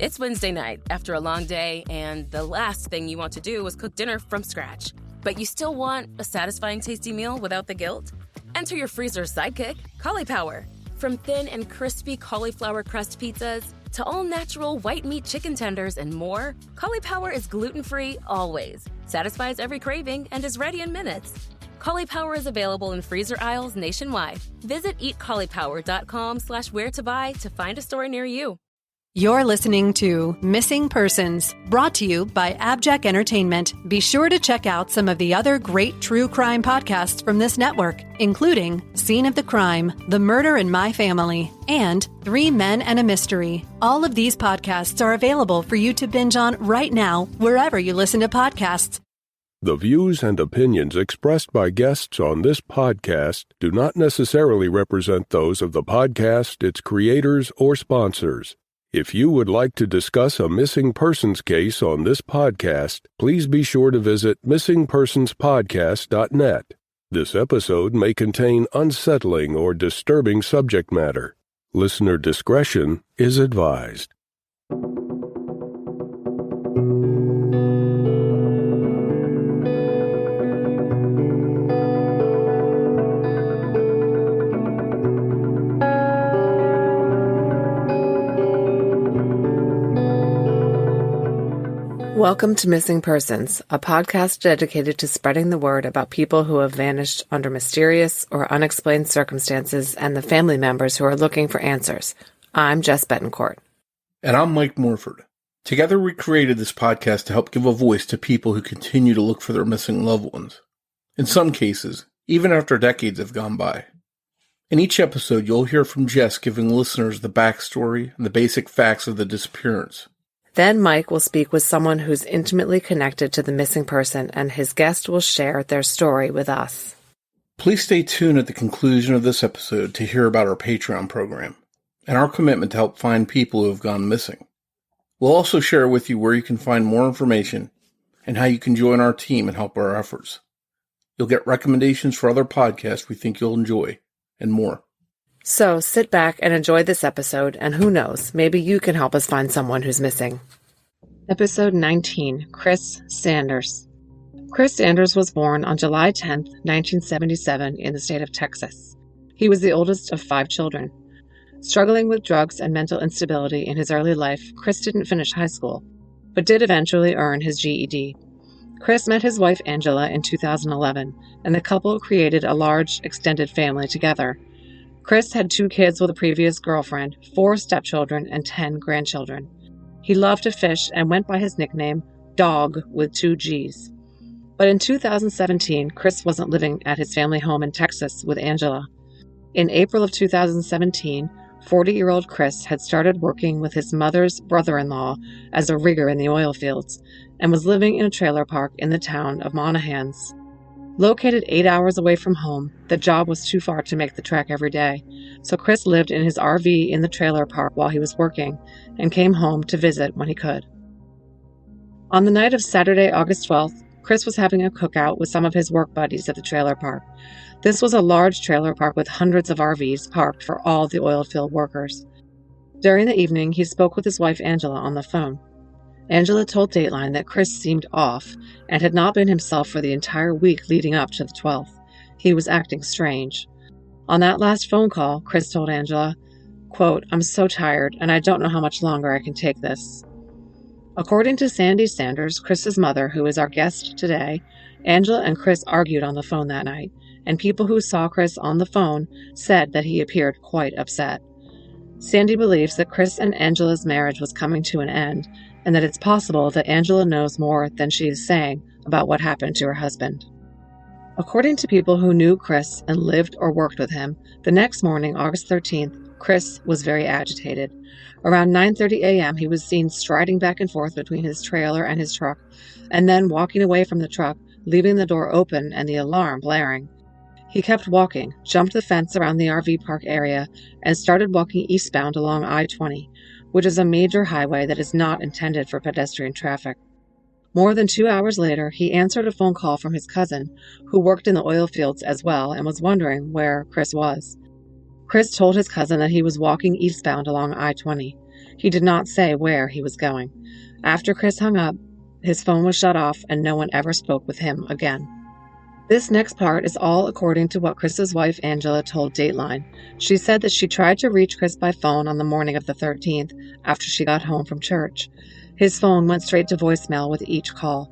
It's Wednesday night after a long day, and the last thing you want to do is cook dinner from scratch. But you still want a satisfying, tasty meal without the guilt? Enter your freezer's sidekick, Cauliflower. From thin and crispy cauliflower crust pizzas to all-natural white meat chicken tenders and more, Cauliflower is gluten-free always, satisfies every craving, and is ready in minutes. Cauliflower is available in freezer aisles nationwide. Visit eatcauliflower.com/where-to-buy to find a store near you. You're listening to Missing Persons, brought to you by AbJack Entertainment. Be sure to check out some of the other great true crime podcasts from this network, including Scene of the Crime, The Murder in My Family, and 3 Men and a Mystery. All of these podcasts are available for you to binge on right now, wherever you listen to podcasts. The views and opinions expressed by guests on this podcast do not necessarily represent those of the podcast, its creators, or sponsors. If you would like to discuss a missing persons case on this podcast, please be sure to visit missingpersonspodcast.net. This episode may contain unsettling or disturbing subject matter. Listener discretion is advised. Welcome to Missing Persons, a podcast dedicated to spreading the word about people who have vanished under mysterious or unexplained circumstances and the family members who are looking for answers. I'm Jess Betancourt. And I'm Mike Morford. Together we created this podcast to help give a voice to people who continue to look for their missing loved ones. In some cases, even after decades have gone by. In each episode, you'll hear from Jess giving listeners the backstory and the basic facts of the disappearance. Then Mike will speak with someone who's intimately connected to the missing person, and his guest will share their story with us. Please stay tuned at the conclusion of this episode to hear about our Patreon program and our commitment to help find people who have gone missing. We'll also share with you where you can find more information and how you can join our team and help our efforts. You'll get recommendations for other podcasts we think you'll enjoy, and more. So sit back and enjoy this episode, and who knows, maybe you can help us find someone who's missing. Episode 19, Chris Sanders. Chris Sanders was born on July 10, 1977, in the state of Texas. He was the oldest of 5 children. Struggling with drugs and mental instability in his early life, Chris didn't finish high school, but did eventually earn his GED. Chris met his wife Angela in 2011, and the couple created a large, extended family together. Chris had 2 kids with a previous girlfriend, 4 stepchildren, and 10 grandchildren. He loved to fish and went by his nickname, Dogg, with 2 G's. But in 2017, Chris wasn't living at his family home in Texas with Angela. In April of 2017, 40-year-old Chris had started working with his mother's brother-in-law as a rigger in the oil fields and was living in a trailer park in the town of Monahans. Located 8 hours away from home, the job was too far to make the trek every day, so Chris lived in his RV in the trailer park while he was working and came home to visit when he could. On the night of Saturday, August 12th, Chris was having a cookout with some of his work buddies at the trailer park. This was a large trailer park with hundreds of RVs parked for all the oil field workers. During the evening, he spoke with his wife Angela on the phone. Angela told Dateline that Chris seemed off and had not been himself for the entire week leading up to the 12th. He was acting strange. On that last phone call, Chris told Angela, quote, "I'm so tired and I don't know how much longer I can take this." According to Sandy Sanders, Chris's mother, who is our guest today, Angela and Chris argued on the phone that night, and people who saw Chris on the phone said that he appeared quite upset. Sandy believes that Chris and Angela's marriage was coming to an end, and that it's possible that Angela knows more than she is saying about what happened to her husband. According to people who knew Chris and lived or worked with him, the next morning, August 13th, Chris was very agitated. Around 9:30 a.m., he was seen striding back and forth between his trailer and his truck, and then walking away from the truck, leaving the door open and the alarm blaring. He kept walking, jumped the fence around the RV park area, and started walking eastbound along I-20, which is a major highway that is not intended for pedestrian traffic. More than 2 hours later, he answered a phone call from his cousin, who worked in the oil fields as well and was wondering where Chris was. Chris told his cousin that he was walking eastbound along I-20. He did not say where he was going. After Chris hung up, his phone was shut off and no one ever spoke with him again. This next part is all according to what Chris's wife Angela told Dateline. She said that she tried to reach Chris by phone on the morning of the 13th after she got home from church. His phone went straight to voicemail with each call.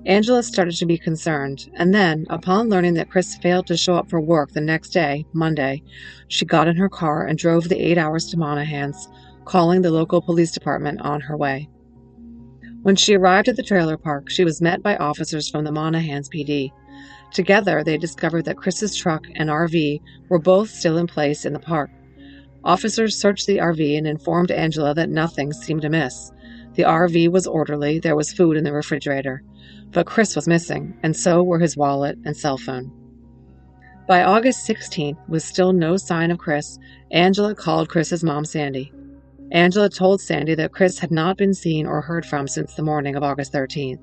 Angela started to be concerned, and then, upon learning that Chris failed to show up for work the next day, Monday, she got in her car and drove the 8 hours to Monaghan's, calling the local police department on her way. When she arrived at the trailer park, she was met by officers from the Monaghan's PD. Together, they discovered that Chris's truck and RV were both still in place in the park. Officers searched the RV and informed Angela that nothing seemed amiss. The RV was orderly, there was food in the refrigerator. But Chris was missing, and so were his wallet and cell phone. By August 16th, with still no sign of Chris, Angela called Chris's mom, Sandy. Angela told Sandy that Chris had not been seen or heard from since the morning of August 13th.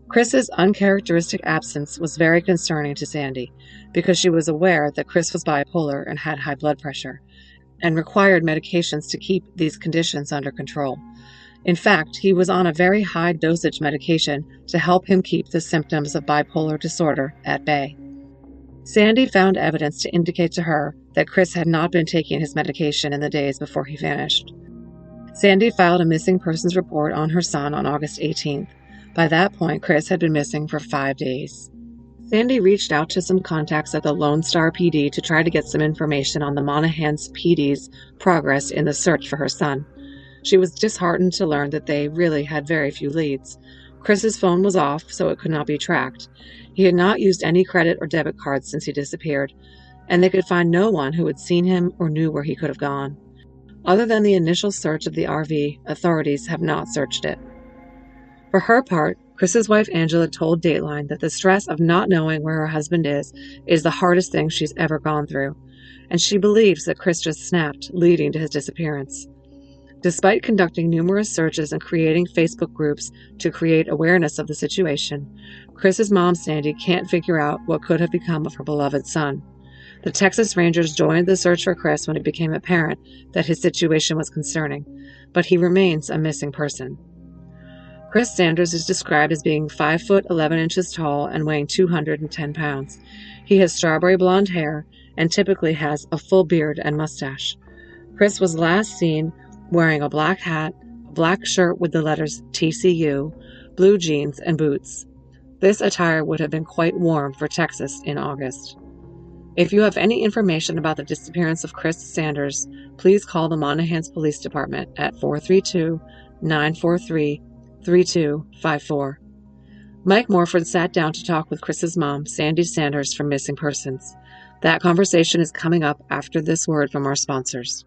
Chris's uncharacteristic absence was very concerning to Sandy, because she was aware that Chris was bipolar and had high blood pressure, and required medications to keep these conditions under control. In fact, he was on a very high dosage medication to help him keep the symptoms of bipolar disorder at bay. Sandy found evidence to indicate to her that Chris had not been taking his medication in the days before he vanished. Sandy filed a missing persons report on her son on August 18th. By that point, Chris had been missing for 5 days. Sandy reached out to some contacts at the Lone Star PD to try to get some information on the Monaghan's PD's progress in the search for her son. She was disheartened to learn that they really had very few leads. Chris's phone was off, so it could not be tracked. He had not used any credit or debit cards since he disappeared, and they could find no one who had seen him or knew where he could have gone. Other than the initial search of the RV, authorities have not searched it. For her part, Chris's wife Angela told Dateline that the stress of not knowing where her husband is the hardest thing she's ever gone through, and she believes that Chris just snapped, leading to his disappearance. Despite conducting numerous searches and creating Facebook groups to create awareness of the situation, Chris's mom, Sandy, can't figure out what could have become of her beloved son. The Texas Rangers joined the search for Chris when it became apparent that his situation was concerning, but he remains a missing person. Chris Sanders is described as being 5 foot 11 inches tall and weighing 210 pounds. He has strawberry blonde hair and typically has a full beard and mustache. Chris was last seen wearing a black hat, a black shirt with the letters TCU, blue jeans, and boots. This attire would have been quite warm for Texas in August. If you have any information about the disappearance of Chris Sanders, please call the Monaghan's Police Department at 432-943-3254. Mike Morford sat down to talk with Chris's mom, Sandy Sanders, from Missing Persons. That conversation is coming up after this word from our sponsors.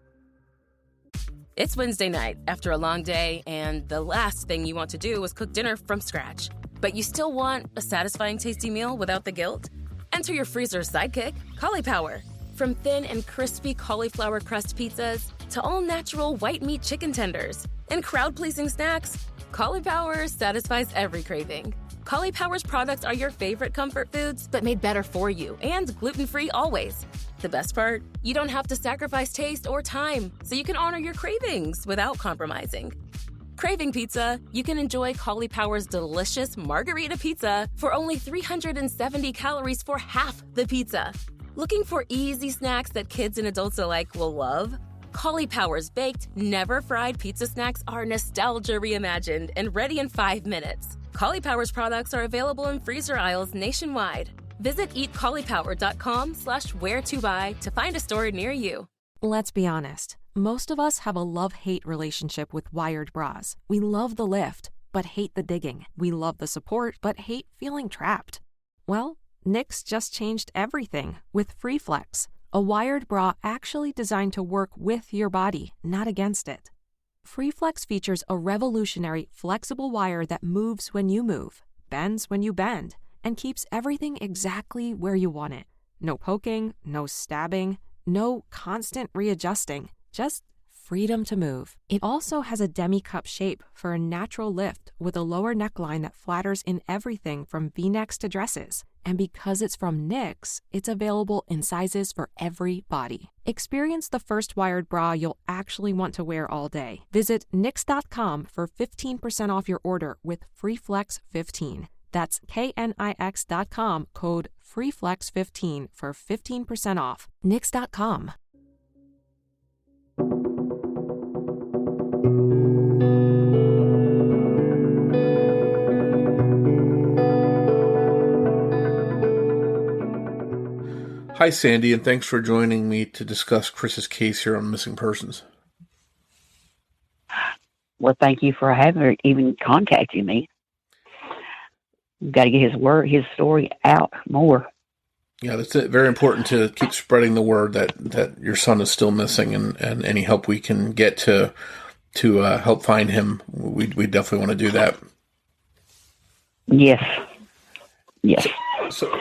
It's Wednesday night after a long day, and the last thing you want to do is cook dinner from scratch. But you still want a satisfying, tasty meal without the guilt? Enter your freezer's sidekick, Cauliflower. From thin and crispy cauliflower crust pizzas to all-natural white meat chicken tenders and crowd-pleasing snacks, Cauliflower satisfies every craving. Cauliflower's products are your favorite comfort foods, but made better for you and gluten-free always. The best part? You don't have to sacrifice taste or time, so you can honor your cravings without compromising. Craving pizza? You can enjoy Cauliflower's delicious margarita pizza for only 370 calories for half the pizza. Looking for easy snacks that kids and adults alike will love? Cauliflower's baked, never-fried pizza snacks are nostalgia reimagined and ready in 5 minutes. Cauliflower's products are available in freezer aisles nationwide. Visit eatcauliflower.com/where-to-buy to find a store near you. Let's be honest. Most of us have a love-hate relationship with wired bras. We love the lift, but hate the digging. We love the support, but hate feeling trapped. Well, Knix just changed everything with FreeFlex, a wired bra actually designed to work with your body, not against it. FreeFlex features a revolutionary, flexible wire that moves when you move, bends when you bend, and keeps everything exactly where you want it. No poking, no stabbing, no constant readjusting, just freedom to move. It also has a demi-cup shape for a natural lift with a lower neckline that flatters in everything from V-necks to dresses. And because it's from Knix, it's available in sizes for every body. Experience the first wired bra you'll actually want to wear all day. Visit Knix.com for 15% off your order with FreeFlex15. That's KNIX.com, code FreeFlex15 for 15% off. Knix.com. Hi, Sandy, and thanks for joining me to discuss Chris's case here on Missing Persons. Well, thank you for having even contacting me. We've got to get his story out more. Yeah, that's it. Very important to keep spreading the word that your son is still missing, and any help we can get to help find him, we definitely want to do that. Yes. So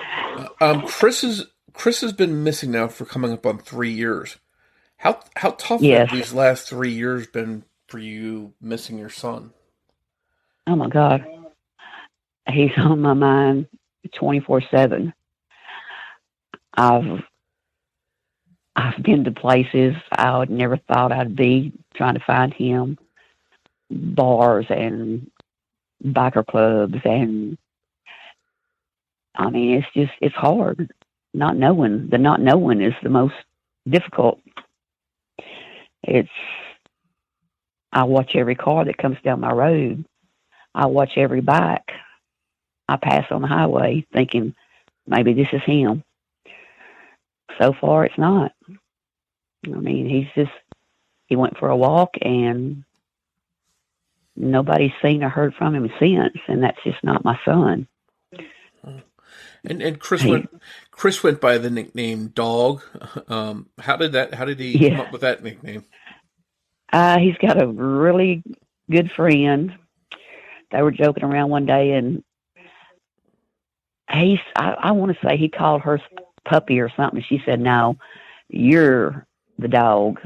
Chris has been missing now for coming up on 3 years. How tough have these last 3 years been for you missing your son? Oh my God. He's on my mind 24/7. I've been to places I would never thought I'd be trying to find him. Bars and biker clubs, and I mean it's hard. Not knowing is the most difficult. I watch every car that comes down my road. I watch every bike I pass on the highway thinking maybe this is him. So far it's not. I mean, he went for a walk and nobody's seen or heard from him since, and that's just not my son. And Chris went by the nickname Dogg. How did he come up with that nickname? He's got a really good friend. They were joking around one day, and I want to say he called her puppy or something. She said, "No, you're the dog,"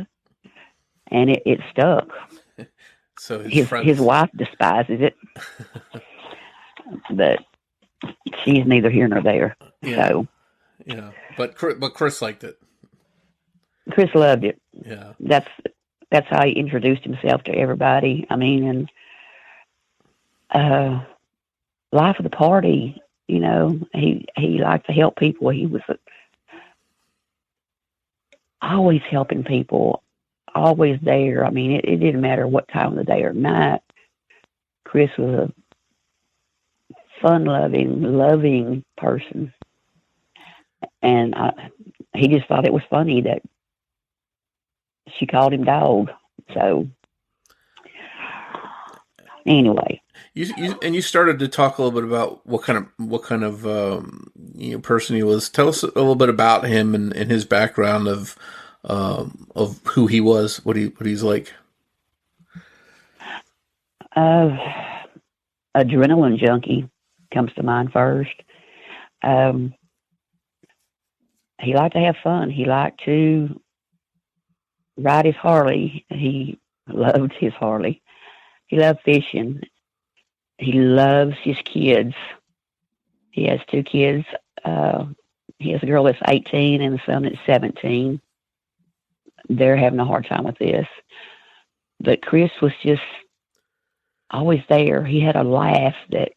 and it stuck. So his wife despises it, but she's neither here nor there. Yeah. So, yeah, but Chris liked it. Chris loved it. Yeah, that's how he introduced himself to everybody. I mean, and life of the party. You know, he liked to help people. He was always helping people, always there. I mean, it didn't matter what time of the day or night. Chris was a fun-loving, loving person. And he just thought it was funny that she called him Dogg. So, anyway. You started to talk a little bit about what kind of person he was. Tell us a little bit about him and his background of who he was, what he's like. Adrenaline junkie comes to mind first. He liked to have fun. He liked to ride his Harley. He loved his Harley. He loved fishing. He loves his kids. He has 2 kids. He has a girl that's 18 and a son that's 17. They're having a hard time with this. But Chris was just always there. He had a laugh that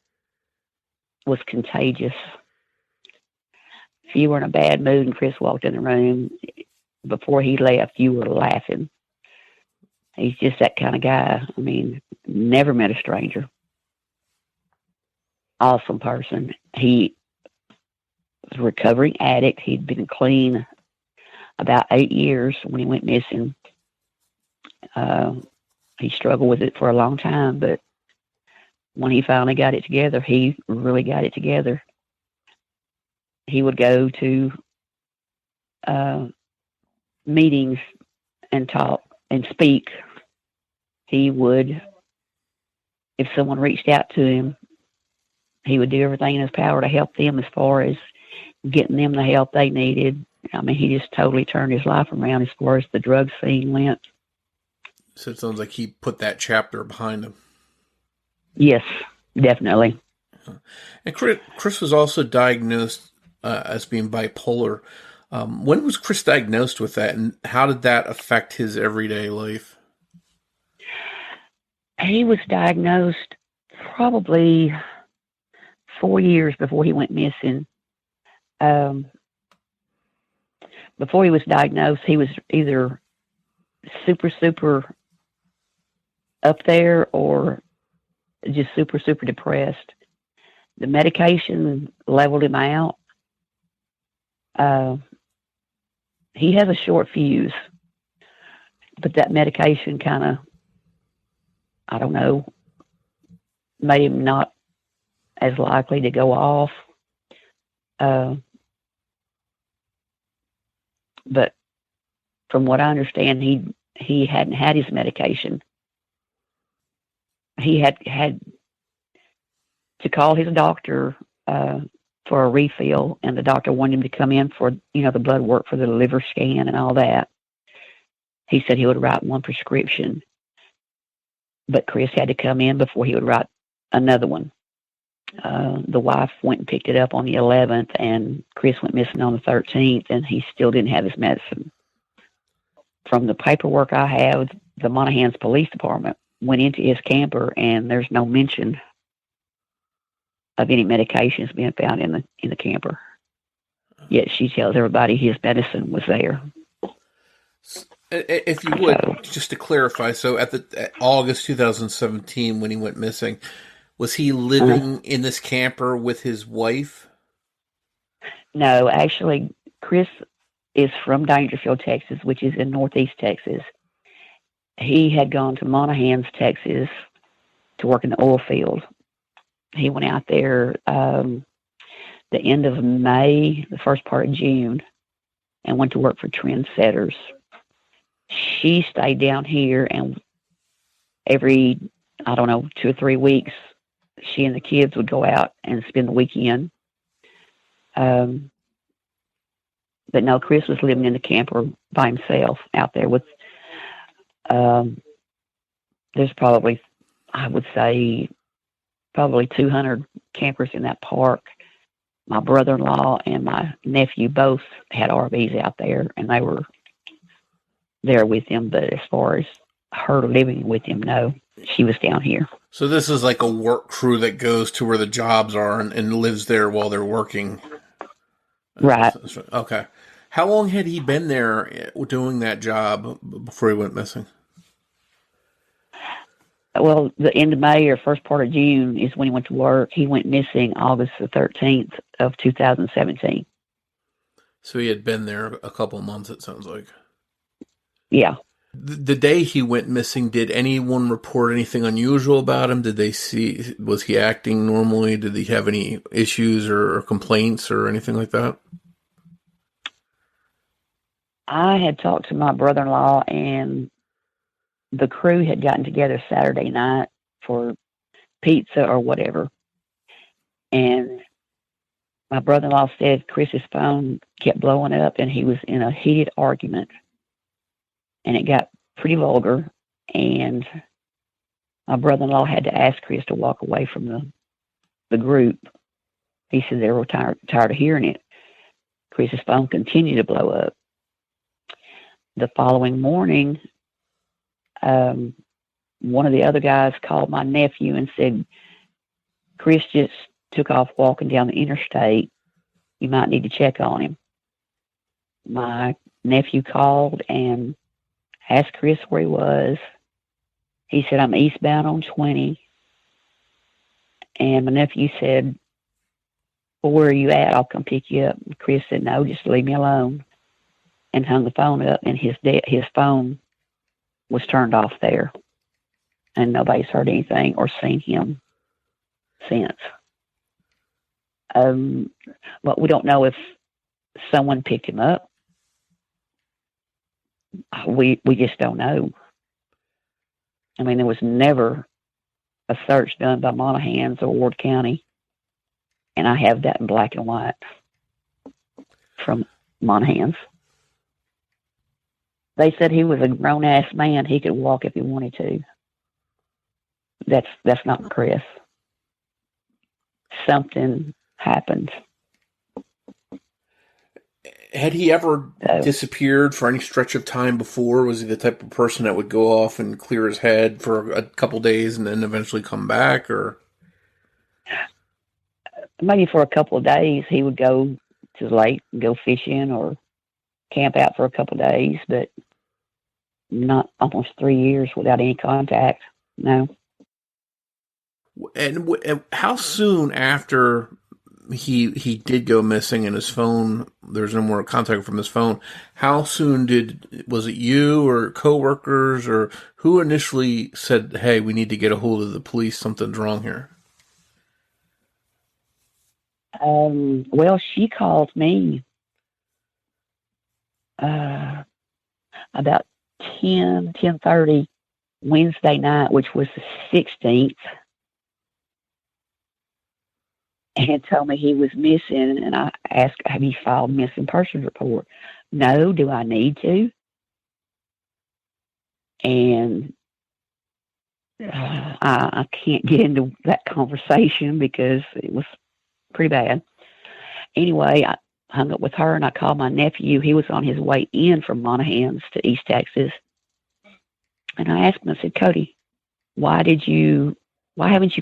was contagious. If you were in a bad mood and Chris walked in the room, before he left, you were laughing. He's just that kind of guy. I mean, never met a stranger. Awesome person. He was a recovering addict. He'd been clean about 8 years when he went missing. He struggled with it for a long time, but when he finally got it together, he really got it together. He would go to meetings and talk and speak. He would, if someone reached out to him, he would do everything in his power to help them as far as getting them the help they needed. I mean, he just totally turned his life around as far as the drug scene went. So it sounds like he put that chapter behind him. Yes, definitely. And Chris was also diagnosed as being bipolar. When was Chris diagnosed with that, and how did that affect his everyday life? He was diagnosed probably 4 years before he went missing. Before he was diagnosed, he was either super up there or just super depressed. The medication leveled him out. He has a short fuse, but that medication kind of, I don't know, made him not as likely to go off. But from what I understand, he hadn't had his medication. He had to call his doctor for a refill, and the doctor wanted him to come in for, the blood work for the liver scan and all that. He said he would write one prescription, but Chris had to come in before he would write another one. The wife went and picked it up on the 11th, and Chris went missing on the 13th, and he still didn't have his medicine. From the paperwork I have, the Monahans Police Department went into his camper, and there's no mention of any medications being found in the camper. Yet she tells everybody his medicine was there. If you would, just to clarify, so at August 2017, when he went missing, was he living in this camper with his wife? No, actually, Chris is from Dangerfield, Texas, which is in northeast Texas. He had gone to Monahans, Texas, to work in the oil field. He went out there the end of May, the first part of June, and went to work for Trendsetters. She stayed down here, and every, 2 or 3 weeks, she and the kids would go out and spend the weekend. But no, Chris was living in the camper by himself out there with, there's probably, I would say, probably 200 campers in that park. My brother-in-law and my nephew both had RVs out there, and they were there with him. But as far as her living with him, no, she was down here. So this is like a work crew that goes to where the jobs are and lives there while they're working. Right. Okay. How long had he been there doing that job before he went missing? Well, the end of May or first part of June is when he went to work. He went missing August the 13th of 2017. So he had been there a couple of months, it sounds like. Yeah. The day he went missing, did anyone report anything unusual about him? Did they see, was he acting normally? Did he have any issues or complaints or anything like that? I had talked to my brother-in-law, and the crew had gotten together Saturday night for pizza or whatever. And my brother-in-law said Chris's phone kept blowing up, and he was in a heated argument. And it got pretty vulgar, and my brother-in-law had to ask Chris to walk away from the group. He said they were tired of hearing it. Chris's phone continued to blow up. The following morning, one of the other guys called my nephew and said, Chris just took off walking down the interstate. You might need to check on him. My nephew called and asked Chris where he was. He said, I'm eastbound on 20. And my nephew said, well, where are you at? I'll come pick you up. And Chris said, no, just leave me alone. And hung the phone up, and his phone was turned off there. And nobody's heard anything or seen him since. But we don't know if someone picked him up. We just don't know. I mean, there was never a search done by Monahans or Ward County, and I have that in black and white from Monahans. They said he was a grown-ass man. He could walk if he wanted to. That's not Chris. Something happened. Had he ever So, disappeared for any stretch of time before? Was he the type of person that would go off and clear his head for a couple days and then eventually come back? Or maybe for a couple of days he would go to the lake and go fishing or camp out for a couple of days, but not almost 3 years without any contact. No. and how soon after he did go missing and his phone, there's no more contact from his phone, how soon was it you or coworkers or who initially said, hey, we need to get a hold of the police, something's wrong here? Well, she called me about 10:30 Wednesday night, which was the 16th, and told me he was missing. And I asked, have you filed a missing persons report? No. Do I need to? And I can't get into that conversation because it was pretty bad. Anyway, I hung up with her and I called my nephew. He was on his way in from Monahans to East Texas. And I asked him, I said, Cody, why haven't you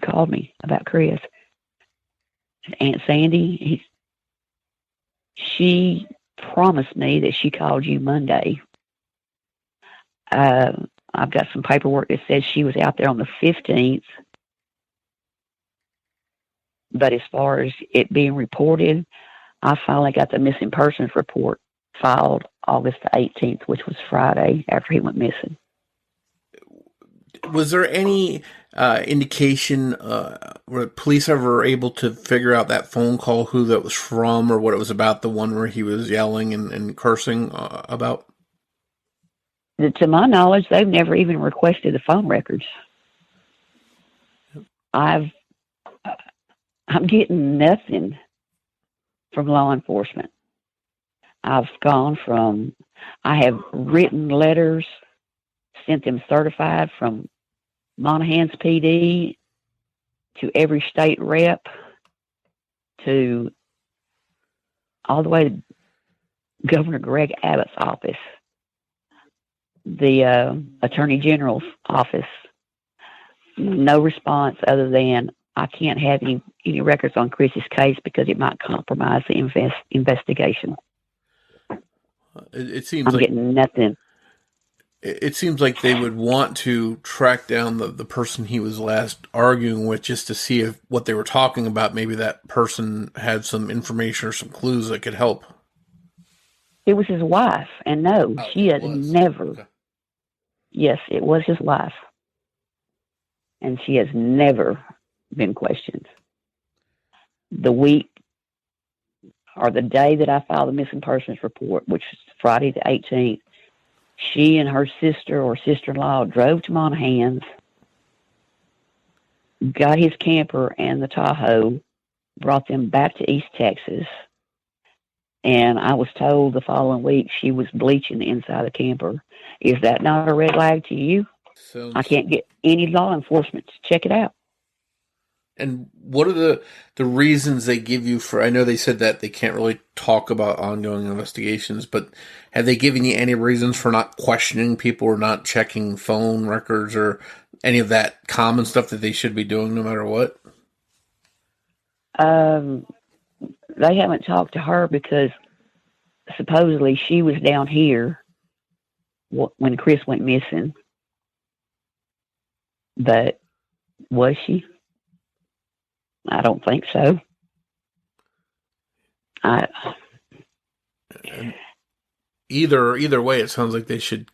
called me about Chris? Aunt Sandy, she promised me that she called you Monday. I've got some paperwork that says she was out there on the 15th. But as far as it being reported, I finally got the missing persons report filed August the 18th, which was Friday after he went missing. Was there any indication, were police ever able to figure out that phone call, who that was from or what it was about, the one where he was yelling and cursing about? To my knowledge, they've never even requested the phone records. I'm getting nothing from law enforcement. I have written letters, sent them certified from Monahans PD to every state rep, to all the way to Governor Greg Abbott's office, the Attorney General's office. No response other than, I can't have any records on Chris's case because it might compromise the investigation. It seems I'm getting nothing. It seems like they would want to track down the person he was last arguing with, just to see if what they were talking about, maybe that person had some information or some clues that could help. It was his wife, and no, she had never. Okay. Yes, it was his wife, and she has never been questioned. The week or the day that I filed the missing persons report, which was Friday the 18th, she and her sister or sister-in-law drove to Monahans, got his camper and the Tahoe, brought them back to East Texas, and I was told the following week she was bleaching the inside of the camper. Is that not a red flag to you? I can't get any law enforcement to check it out. And what are the reasons they give you for, I know they said that they can't really talk about ongoing investigations, but have they given you any reasons for not questioning people or not checking phone records or any of that common stuff that they should be doing no matter what? They haven't talked to her because supposedly she was down here when Chris went missing. But was she? I don't think so. Either way, it sounds like they should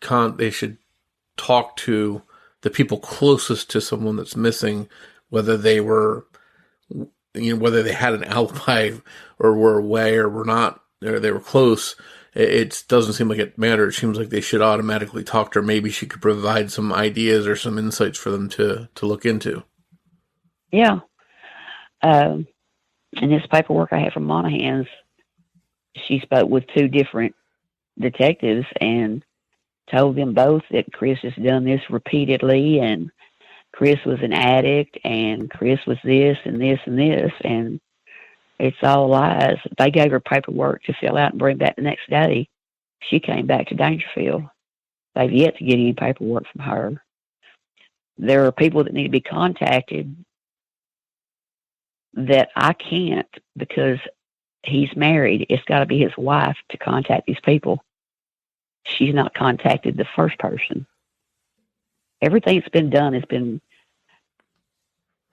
talk to the people closest to someone that's missing, whether they were, whether they had an alibi or were away or were not, or they were close. It doesn't seem like it mattered. It seems like they should automatically talk to her. Maybe she could provide some ideas or some insights for them to look into. Yeah. In this paperwork I have from Monahans, she spoke with two different detectives and told them both that Chris has done this repeatedly, and Chris was an addict, and Chris was this and this and this. And It's all lies. They gave her paperwork to fill out and bring back the next day. She came back to Dangerfield. They've yet to get any paperwork from her. There are people that need to be contacted that I can't because he's married. It's got to be his wife to contact these people. She's not contacted the first person. Everything that's been done has been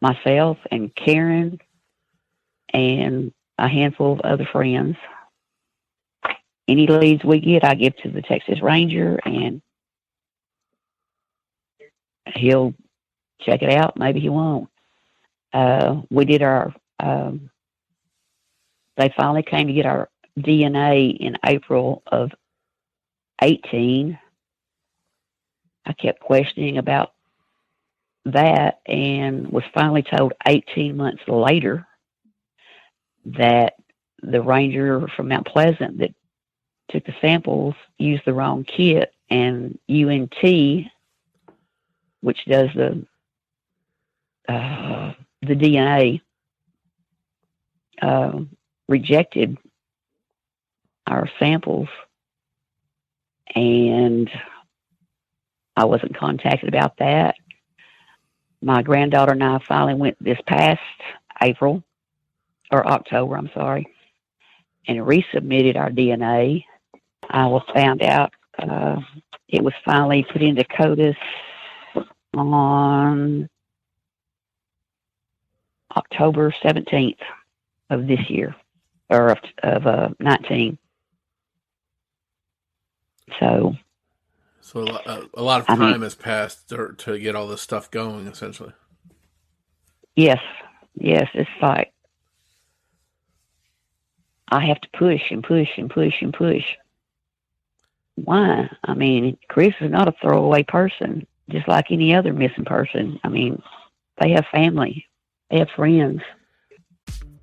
myself and Karen and a handful of other friends. Any leads we get, I give to the Texas Ranger, and he'll check it out. Maybe he won't. We did our, they finally came to get our DNA in April of 18. I kept questioning about that and was finally told 18 months later that the ranger from Mount Pleasant that took the samples used the wrong kit, and UNT, which does the DNA, rejected our samples, and I wasn't contacted about that. My granddaughter and I finally went this past October, and resubmitted our DNA. I was found out it was finally put into CODIS on October 17th of this year, or of 19. So a lot of time has passed to get all this stuff going, essentially. Yes, it's like I have to push and push and push and push. Why? I mean, Chris is not a throwaway person, just like any other missing person. I mean, they have family. They have friends.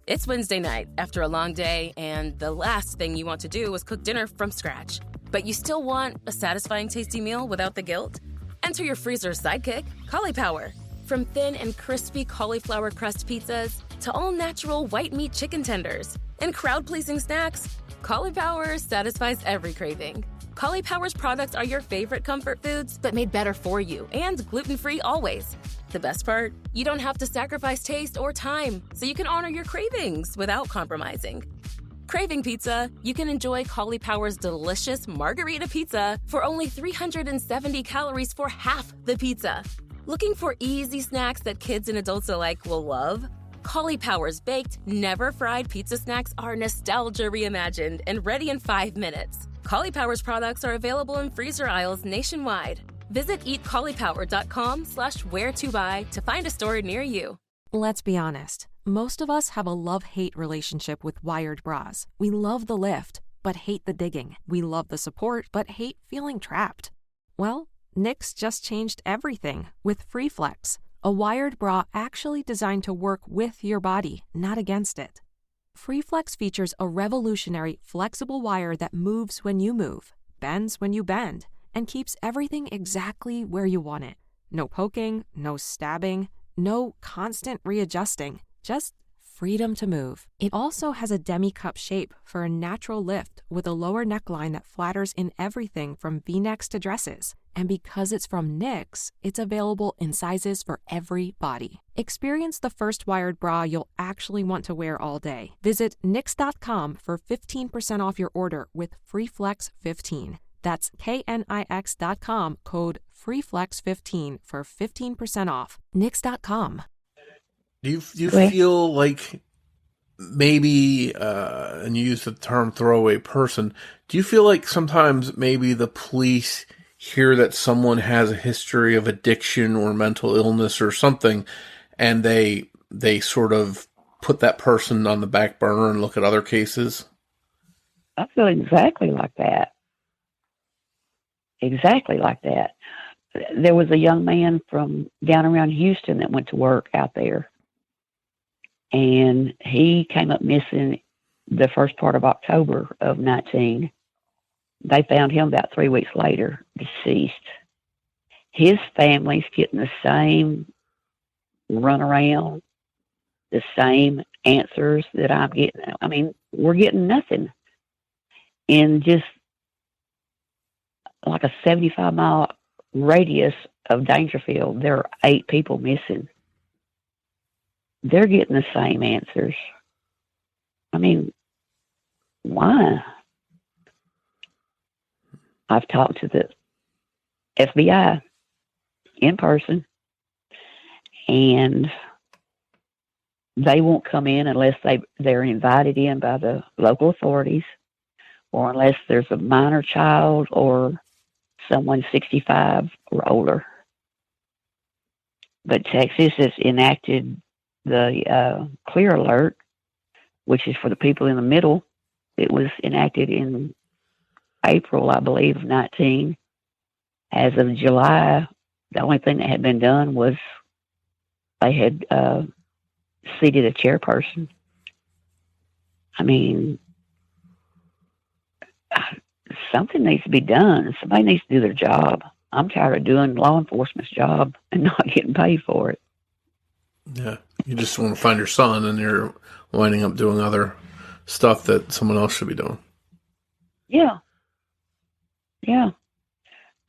It's Wednesday night after a long day, and the last thing you want to do is cook dinner from scratch. But you still want a satisfying, tasty meal without the guilt? Enter your freezer's sidekick, Cauliflower. From thin and crispy cauliflower crust pizzas to all-natural white meat chicken tenders and crowd-pleasing snacks, Cauliflower satisfies every craving. Cauliflower's products are your favorite comfort foods, but made better for you and gluten-free always. The best part? You don't have to sacrifice taste or time, so you can honor your cravings without compromising. Craving pizza? You can enjoy Cauliflower's delicious margarita pizza for only 370 calories for half the pizza. Looking for easy snacks that kids and adults alike will love? Cauliflower's baked, never-fried pizza snacks are nostalgia reimagined and ready in 5 minutes. Cauliflower's products are available in freezer aisles nationwide. Visit eatcauliflower.com/where-to-buy to find a store near you. Let's be honest. Most of us have a love-hate relationship with wired bras. We love the lift, but hate the digging. We love the support, but hate feeling trapped. Well, Knix just changed everything with FreeFlex, a wired bra actually designed to work with your body, not against it. FreeFlex features a revolutionary flexible wire that moves when you move, bends when you bend, and keeps everything exactly where you want it. No poking, no stabbing, no constant readjusting, just freedom to move. It also has a demi-cup shape for a natural lift with a lower neckline that flatters in everything from V-necks to dresses. And because it's from Knix, it's available in sizes for every body. Experience the first wired bra you'll actually want to wear all day. Visit Knix.com for 15% off your order with FreeFlex15. That's KNIX.com, code FreeFlex15 for 15% off. Knix.com. Do you feel like maybe, and you use the term throwaway person, do you feel like sometimes maybe the police hear that someone has a history of addiction or mental illness or something, and they sort of put that person on the back burner and look at other cases? I feel exactly like that. Exactly like that. There was a young man from down around Houston that went to work out there, and he came up missing the first part of October of 19. They found him about 3 weeks later, deceased. His family's getting the same runaround the same answers that I'm getting. I mean, we're getting nothing. In just like a 75-mile radius of Dangerfield, there are 8 people missing. They're getting the same answers. I mean, why? I've talked to the FBI in person, and they won't come in unless they're invited in by the local authorities, or unless there's a minor child or someone 65 or older. But Texas has enacted the clear alert, which is for the people in the middle. It was enacted in April, I believe, of 19. As of July, the only thing that had been done was they had seated a chairperson. I mean, something needs to be done. Somebody needs to do their job. I'm tired of doing law enforcement's job and not getting paid for it. Yeah, you just want to find your son, and you're winding up doing other stuff that someone else should be doing. Yeah. Yeah.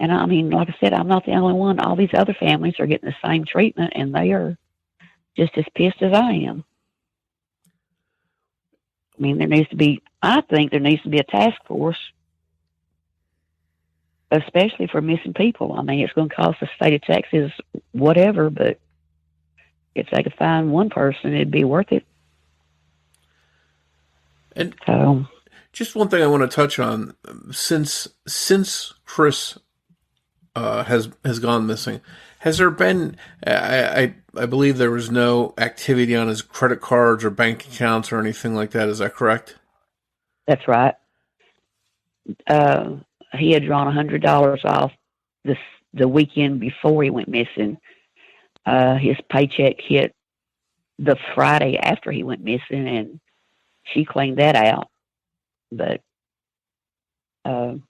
And I mean, like I said, I'm not the only one. All these other families are getting the same treatment, and they are just as pissed as I am. I mean, I think there needs to be a task force, especially for missing people. I mean, it's going to cost the state of Texas whatever, but if they could find one person, it'd be worth it. And so, just one thing I want to touch on, since Chris has gone missing, has there been? I believe there was no activity on his credit cards or bank accounts or anything like that. Is that correct? That's right. He had drawn $100 off the weekend before he went missing. His paycheck hit the Friday after he went missing, and she cleaned that out. But other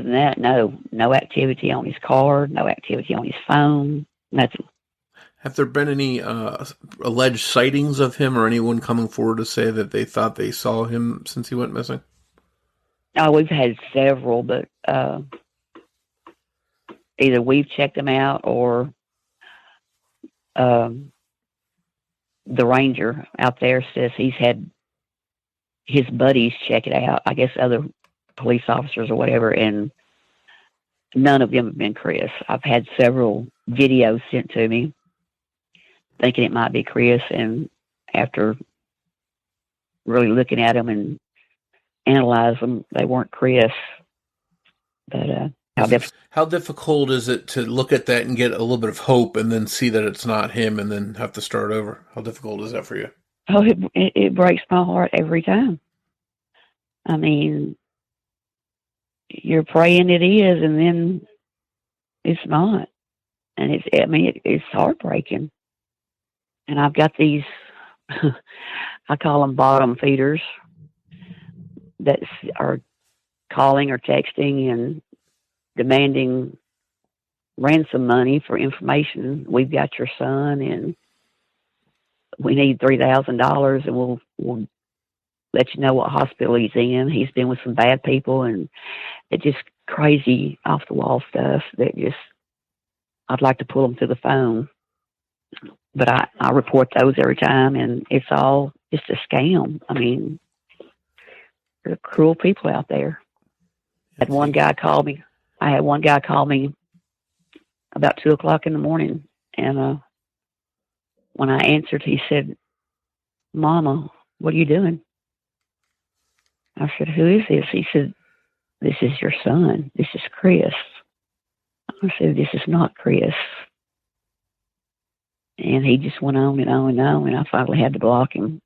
than that, no activity on his card, no activity on his phone, nothing. Have there been any alleged sightings of him, or anyone coming forward to say that they thought they saw him since he went missing? Oh, we've had several, but either we've checked them out or the ranger out there says he's had his buddies check it out. I guess other police officers or whatever, and none of them have been Chris. I've had several videos sent to me thinking it might be Chris, and after really looking at them and analyze them, they weren't Chris. But how difficult is it to look at that and get a little bit of hope and then see that it's not him and then have to start over? How difficult is that for you? Oh, it breaks my heart every time. I mean, you're praying it is, and then it's not. And it's heartbreaking. And I've got these, I call them bottom feeders, that are calling or texting and demanding ransom money for information. We've got your son, and we need $3,000, and we'll let you know what hospital he's in. He's been with some bad people, and it's just crazy off the wall stuff that just, I'd like to pull them to the phone. But I report those every time, and it's all just a scam. I mean, there are cruel people out there. I had one guy call me about 2:00 in the morning, and when I answered, he said, "Mama, what are you doing?" I said, "Who is this?" He said, "This is your son. This is Chris." I said, "This is not Chris." And he just went on and on and on, and I finally had to block him.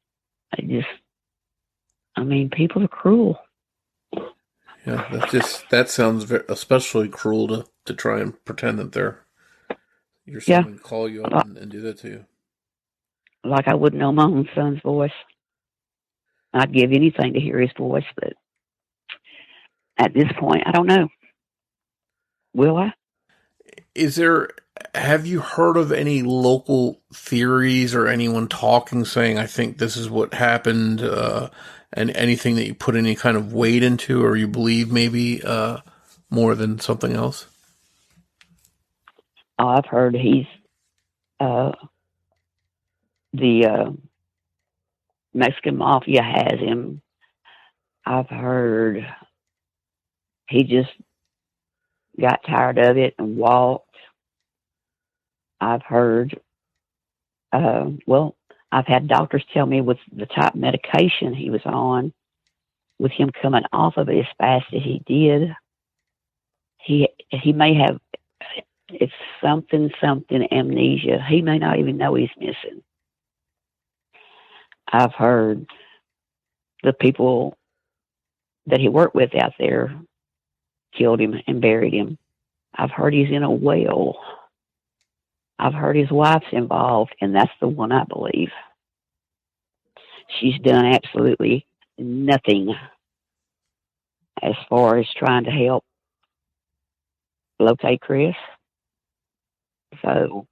People are cruel. Yeah, that sounds especially cruel to try and pretend that they're your son and call you up and do that to you. Like I wouldn't know my own son's voice. I'd give anything to hear his voice, but at this point, I don't know. Will I? Is there? Have you heard of any local theories or anyone talking, saying, I think this is what happened, and anything that you put any kind of weight into, or you believe maybe more than something else? I've heard he's the Mexican mafia has him. I've heard he just got tired of it and walked. I've heard, I've had doctors tell me with the type of medication he was on, with him coming off of it as fast as he did, he may have, it's something amnesia. He may not even know he's missing. I've heard the people that he worked with out there killed him and buried him. I've heard he's in a well. I've heard his wife's involved, and that's the one I believe. She's done absolutely nothing as far as trying to help locate Chris. So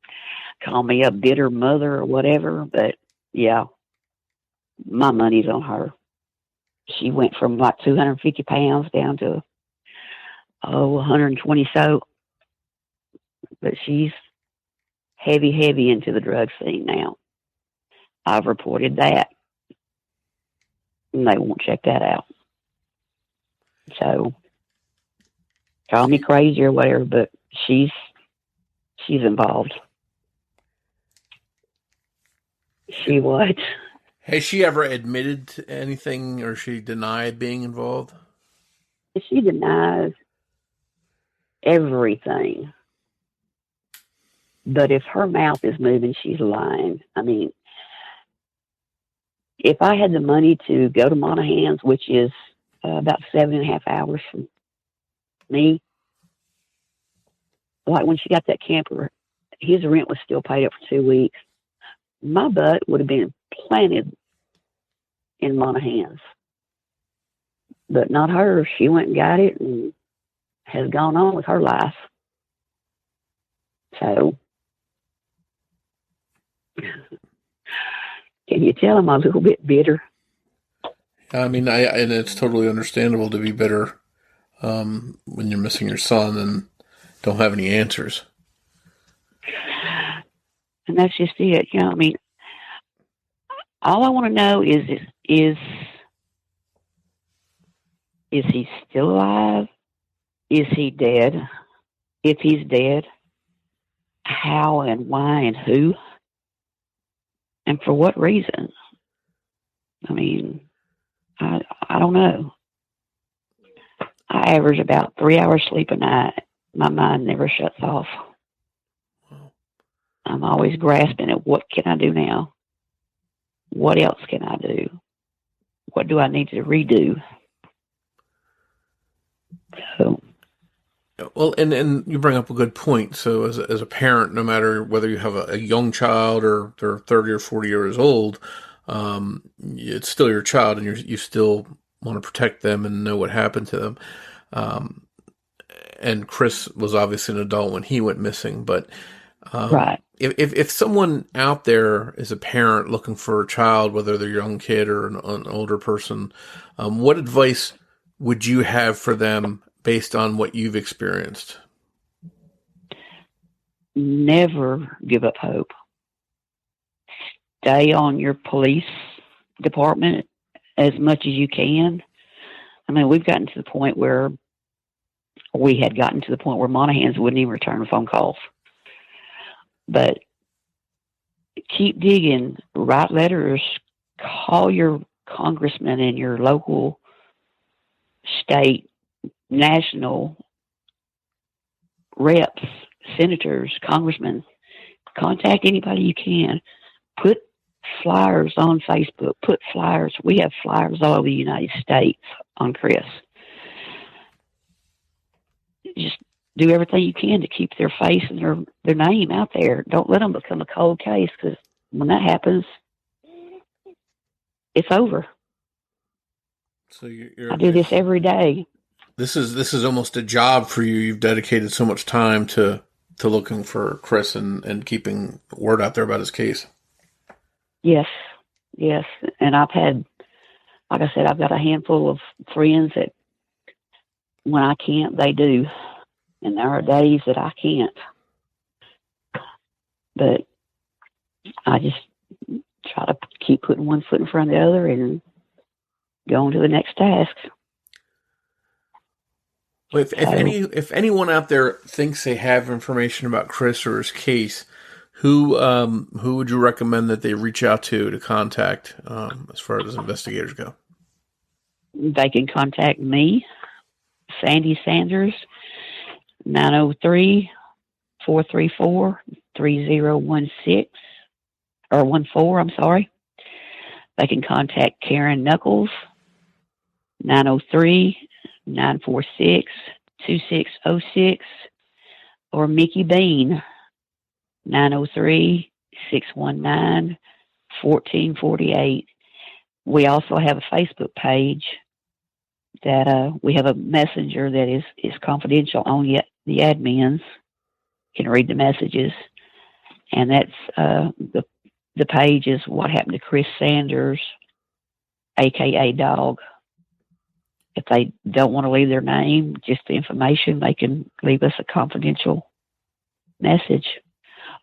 call me a bitter mother or whatever, but yeah, my money's on her. She went from like 250 pounds down to 120 so, but she's heavy into the drug scene now. I've reported that, and they won't check that out. So call me crazy or whatever, but she's involved. She what? Has she ever admitted to anything, or she denied being involved? She denies everything. But if her mouth is moving, she's lying. I mean, if I had the money to go to Monaghan's, which is about 7.5 hours from me, like when she got that camper, his rent was still paid up for 2 weeks. My butt would have been planted in Monaghan's. But not her. She went and got it and has gone on with her life. So, can you tell I'm a little bit bitter? I mean, and it's totally understandable to be bitter when you're missing your son and don't have any answers. And that's just it. You know, I mean, all I want to know is he still alive? Is he dead? If he's dead, how and why and who? And for what reason? I mean, I don't know. I average about 3 hours sleep a night. My mind never shuts off. I'm always grasping at what can I do now? What else can I do? What do I need to redo? So, well, and you bring up a good point. So as a parent, no matter whether you have a young child or they're 30 or 40 years old, it's still your child, and you still want to protect them and know what happened to them. And Chris was obviously an adult when he went missing, but right. If someone out there is a parent looking for a child, whether they're a young kid or an older person, what advice would you have for them based on what you've experienced? Never give up hope. Stay on your police department as much as you can. I mean, we had gotten to the point where Monaghan's wouldn't even return phone calls. But keep digging, write letters, call your congressman in your local, state, national reps, senators, congressmen. Contact anybody you can. Put flyers on Facebook. Put flyers. We have flyers all over the United States on Chris. Just do everything you can to keep their face and their name out there. Don't let them become a cold case, because when that happens, it's over. So I do this every day. This is almost a job for you. You've dedicated so much time to to looking for Chris and keeping word out there about his case. Yes. And I've had, like I said, I've got a handful of friends that when I can't, they do. And there are days that I can't. But I just try to keep putting one foot in front of the other and go on to the next task. Well, if anyone out there thinks they have information about Chris or his case, who would you recommend that they reach out to contact as far as investigators go? They can contact me, Sandy Sanders, 903-434-3016 or 14. I'm sorry. They can contact Karen Knuckles, 903-946-2606, or Mickey Bean, 903-619-1448. We also have a Facebook page that we have a messenger that is confidential. Only the admins can read the messages. And that's the page is What Happened to Chris Sanders, a.k.a. Dogg. If they don't want to leave their name, just the information, they can leave us a confidential message.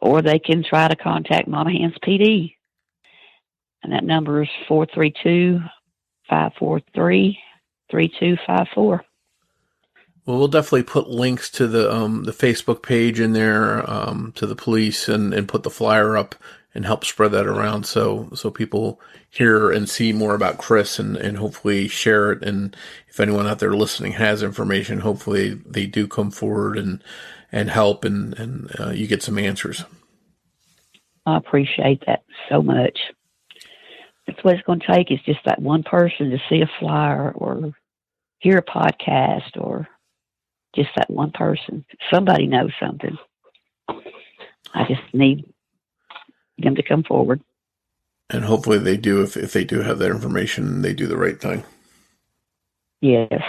Or they can try to contact Monahans PD. And that number is 432-543-3254. Well, we'll definitely put links to the Facebook page in there, to the police, and put the flyer up and help spread that around so people hear and see more about Chris and hopefully share it. And if anyone out there listening has information, hopefully they do come forward and help and you get some answers. I appreciate that so much. That's what it's going to take, is just that one person to see a flyer or hear a podcast, or just that one person. Somebody knows something. I just need them to come forward. And hopefully they do, if they do have that information, they do the right thing. Yes.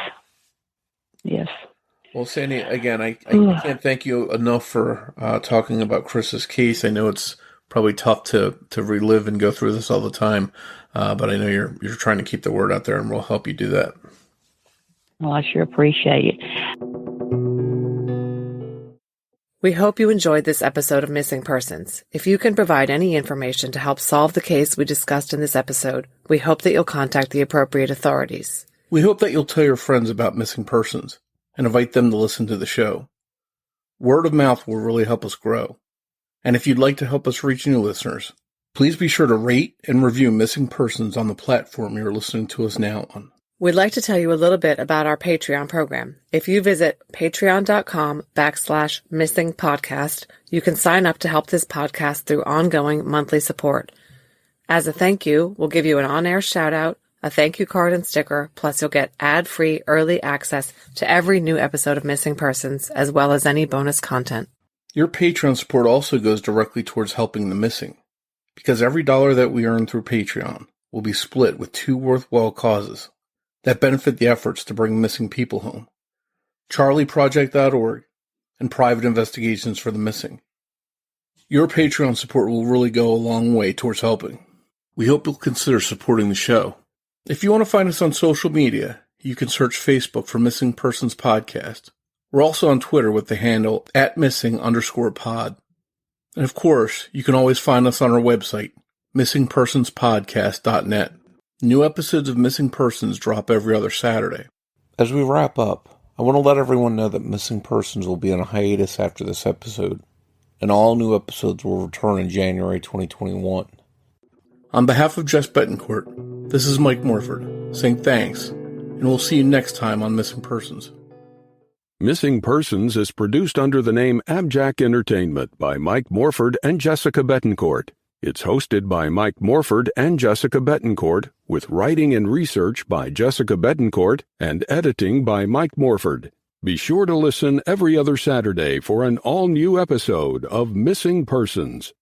Well, Sandy, again, I can't thank you enough for talking about Chris's case. I know it's probably tough to relive and go through this all the time, but I know you're trying to keep the word out there, and we'll help you do that. Well, I sure appreciate it. We hope you enjoyed this episode of Missing Persons. If you can provide any information to help solve the case we discussed in this episode, we hope that you'll contact the appropriate authorities. We hope that you'll tell your friends about Missing Persons and invite them to listen to the show. Word of mouth will really help us grow. And if you'd like to help us reach new listeners, please be sure to rate and review Missing Persons on the platform you're listening to us now on. We'd like to tell you a little bit about our Patreon program. If you visit patreon.com/missingpodcast, you can sign up to help this podcast through ongoing monthly support. As a thank you, we'll give you an on-air shout-out, a thank you card and sticker, plus you'll get ad-free early access to every new episode of Missing Persons, as well as any bonus content. Your Patreon support also goes directly towards helping the missing, because every dollar that we earn through Patreon will be split with two worthwhile causes that benefit the efforts to bring missing people home: CharlieProject.org and Private Investigations for the Missing. Your Patreon support will really go a long way towards helping. We hope you'll consider supporting the show. If you want to find us on social media, you can search Facebook for Missing Persons Podcast. We're also on Twitter with the handle @missing_pod. And of course, you can always find us on our website, missingpersonspodcast.net. New episodes of Missing Persons drop every other Saturday. As we wrap up, I want to let everyone know that Missing Persons will be on a hiatus after this episode, and all new episodes will return in January 2021. On behalf of Jess Betancourt, this is Mike Morford, saying thanks, and we'll see you next time on Missing Persons. Missing Persons is produced under the name AbJack Entertainment by Mike Morford and Jessica Betancourt. It's hosted by Mike Morford and Jessica Betancourt, with writing and research by Jessica Betancourt and editing by Mike Morford. Be sure to listen every other Saturday for an all-new episode of Missing Persons.